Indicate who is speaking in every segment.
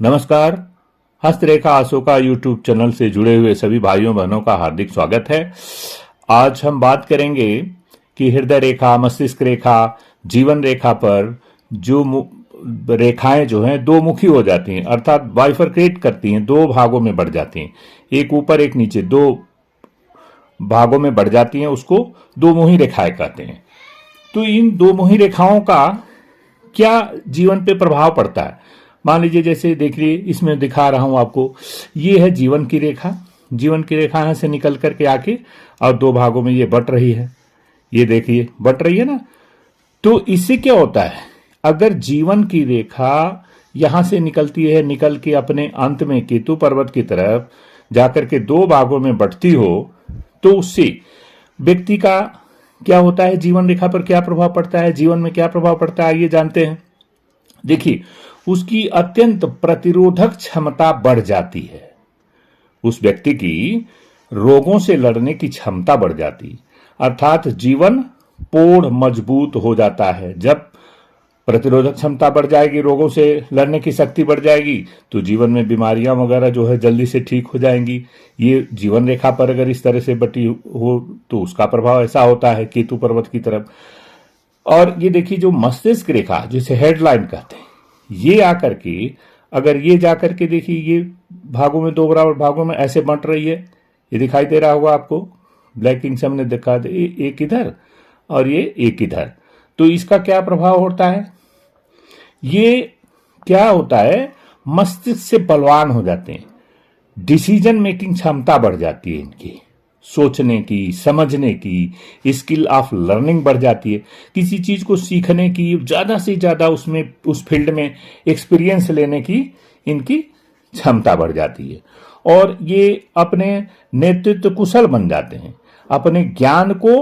Speaker 1: नमस्कार। हस्तरेखा Ashoka YouTube channel से जुड़े हुए सभी भाइयों बहनों का हार्दिक स्वागत है। आज हम बात करेंगे कि हृदय रेखा, मस्तिष्क रेखा, जीवन रेखा पर जो रेखाएं जो हैं दो मुखी हो जाती हैं, अर्थात बाइफरकेट करती हैं, दो भागों में बढ़ जाती हैं, एक ऊपर एक नीचे, दो भागों में बढ़ जाती हैं, उसको दो मुही रेखाएं कहते हैं। तो इन दो मुही रेखाओं का क्या जीवन पे प्रभाव पड़ता है? मान लीजिए, जैसे देखिए इसमें दिखा रहा हूं आपको, ये है जीवन की रेखा। जीवन की रेखा यहां से निकल करके आके और दो भागों में ये बट रही है। ये देखिए बट रही है ना। तो इससे क्या होता है, अगर जीवन की रेखा यहां से निकलती है, निकल के अपने अंत में केतु पर्वत की तरफ जाकर के दो भागों में बटती हो, तो उससे व्यक्ति का क्या होता है, जीवन रेखा पर क्या प्रभाव पड़ता है, जीवन में क्या प्रभाव पड़ता है, ये जानते हैं। देखिए, उसकी अत्यंत प्रतिरोधक क्षमता बढ़ जाती है। उस व्यक्ति की रोगों से लड़ने की क्षमता बढ़ जाती, अर्थात जीवन पूर्ण मजबूत हो जाता है। जब प्रतिरोधक क्षमता बढ़ जाएगी, रोगों से लड़ने की शक्ति बढ़ जाएगी, तो जीवन में बीमारियां वगैरह जो है जल्दी से ठीक हो जाएंगी। ये जीवन रेखा पर अगर इस तरह से बटी हो तो उसका प्रभाव ऐसा होता है केतु पर्वत की तरफ। और ये देखिए, जो मस्तिष्क रेखा जिसे हेडलाइन कहते हैं, ये आकर के अगर ये जाकर के देखिए, ये भागों में दो बराबर भागों में ऐसे बंट रही है। ये दिखाई दे रहा होगा आपको, ब्लैक इंक से हमने दिखा दे, एक इधर और ये एक इधर। तो इसका क्या प्रभाव होता है, ये क्या होता है, मस्तिष्क से बलवान हो जाते हैं, डिसीजन मेकिंग क्षमता बढ़ जाती है, इनकी सोचने की, समझने की स्किल ऑफ लर्निंग बढ़ जाती है, किसी चीज को सीखने की, ज्यादा से ज्यादा उसमें उस फील्ड में एक्सपीरियंस लेने की इनकी क्षमता बढ़ जाती है। और ये अपने नेतृत्व कुशल बन जाते हैं, अपने ज्ञान को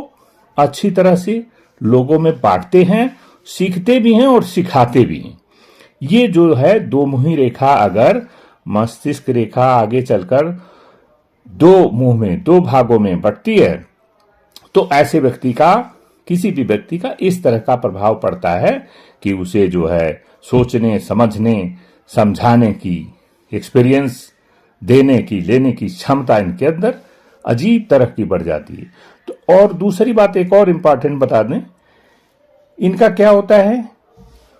Speaker 1: अच्छी तरह से लोगों में बांटते हैं, सीखते भी हैं और सिखाते भी हैं। ये जो है दो मुही रेखा अगर मस्तिष्क रेखा आगे चलकर दो मुंह में, दो भागों में बंटती है, तो ऐसे व्यक्ति का, किसी भी व्यक्ति का इस तरह का प्रभाव पड़ता है कि उसे जो है सोचने, समझने, समझाने की, एक्सपीरियंस देने की, लेने की क्षमता इनके अंदर अजीब तरह की बढ़ जाती है। तो और दूसरी बात एक और इंपॉर्टेंट बता दें, इनका क्या होता है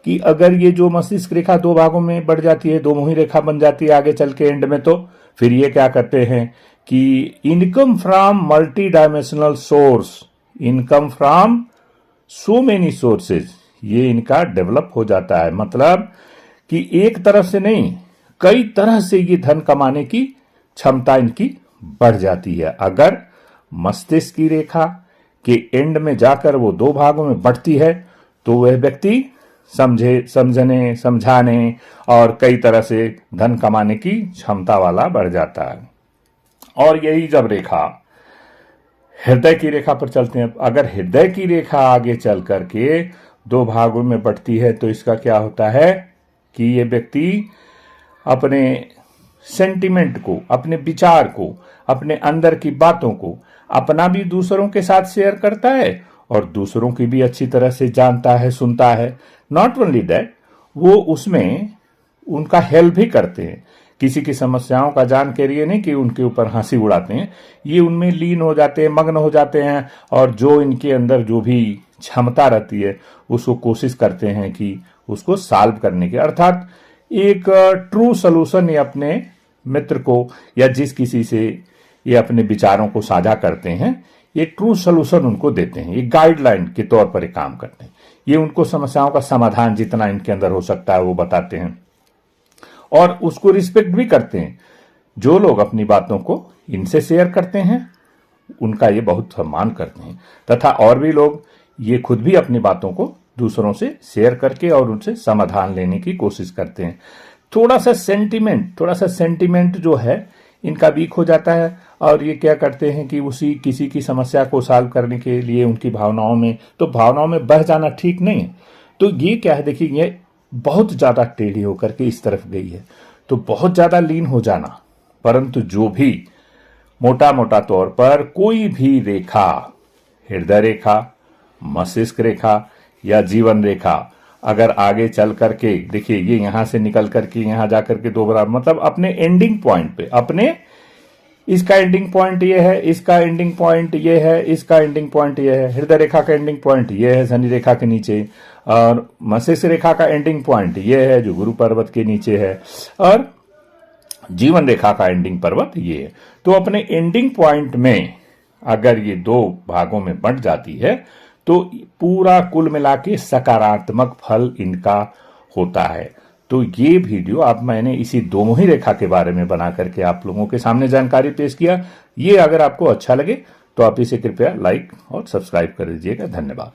Speaker 1: कि अगर ये जो मस्तिष्क रेखा दो भागों में बढ़ जाती है, दो मुही रेखा बन जाती है आगे चल के एंड में, तो फिर ये क्या करते हैं कि income from multi dimensional source, income from so many sources, ये इनका डेवलप हो जाता है। मतलब कि एक तरफ से नहीं, कई तरह से ये धन कमाने की क्षमता इनकी बढ़ जाती है। अगर मस्तिष्क की रेखा के एंड में जाकर वो दो भागों में बढ़ती है, तो वह व्यक्ति समझने, समझाने और कई तरह से धन कमाने की क्षमता वाला बढ़ जाता है। और यही जब रेखा हृदय की रेखा पर चलते हैं, अगर हृदय की रेखा आगे चल करके दो भागों में बढ़ती है, तो इसका क्या होता है कि ये व्यक्ति अपने सेंटिमेंट को, अपने विचार को, अपने अंदर की बातों को अपना भी दूसरों के साथ शेयर करता है और दूसरों की भी अच्छी तरह से जानता है, सुनता है। नॉट ओनली दैट, वो उसमें उनका हेल्प भी करते हैं। किसी की समस्याओं का जान के लिए नहीं कि उनके ऊपर हंसी उड़ाते हैं, ये उनमें लीन हो जाते हैं, मग्न हो जाते हैं, और जो इनके अंदर जो भी क्षमता रहती है उसको कोशिश करते हैं कि उसको सॉल्व करने की, अर्थात एक ट्रू सोल्यूशन ये अपने मित्र को या जिस किसी से ये अपने विचारों को साझा करते हैं, ये ट्रू सोल्यूशन उनको देते हैं, ये गाइडलाइन के तौर पर काम करते हैं। ये उनको समस्याओं का समाधान जितना इनके अंदर हो सकता है वो बताते हैं और उसको रिस्पेक्ट भी करते हैं। जो लोग अपनी बातों को इनसे शेयर करते हैं उनका ये बहुत सम्मान करते हैं, तथा और भी लोग ये खुद भी अपनी बातों को दूसरों से शेयर करके और उनसे समाधान लेने की कोशिश करते हैं। थोड़ा सा सेंटिमेंट जो है इनका वीक हो जाता है, और ये क्या करते हैं कि उसी किसी की समस्या को सॉल्व करने के लिए उनकी भावनाओं में बह जाना ठीक नहीं है। तो ये क्या है, देखिए ये बहुत ज्यादा टेढ़ी होकर के इस तरफ गई है, तो बहुत ज्यादा लीन हो जाना। परंतु जो भी मोटा मोटा तौर पर कोई भी रेखा, हृदय रेखा, मस्तिष्क रेखा या जीवन रेखा, अगर आगे चल करके देखिए ये यहां से निकल करके यहां जाकर के दो बराबर, मतलब अपने एंडिंग पॉइंट पे, अपने इसका एंडिंग पॉइंट ये है, इसका एंडिंग पॉइंट ये है, इसका एंडिंग पॉइंट ये है, हृदय रेखा का एंडिंग पॉइंट ये है शनि रेखा के नीचे, और मस्तिष्क रेखा का एंडिंग पॉइंट ये है जो गुरु पर्वत के नीचे है, और जीवन रेखा का एंडिंग पर्वत ये है। तो अपने एंडिंग पॉइंट में अगर ये दो भागों में बंट जाती है तो पूरा कुल मिला के सकारात्मक फल इनका होता है। तो ये वीडियो आप मैंने इसी दोनों ही रेखा के बारे में बना करके आप लोगों के सामने जानकारी पेश किया। ये अगर आपको अच्छा लगे तो आप इसे कृपया लाइक और सब्सक्राइब कर दीजिएगा। धन्यवाद।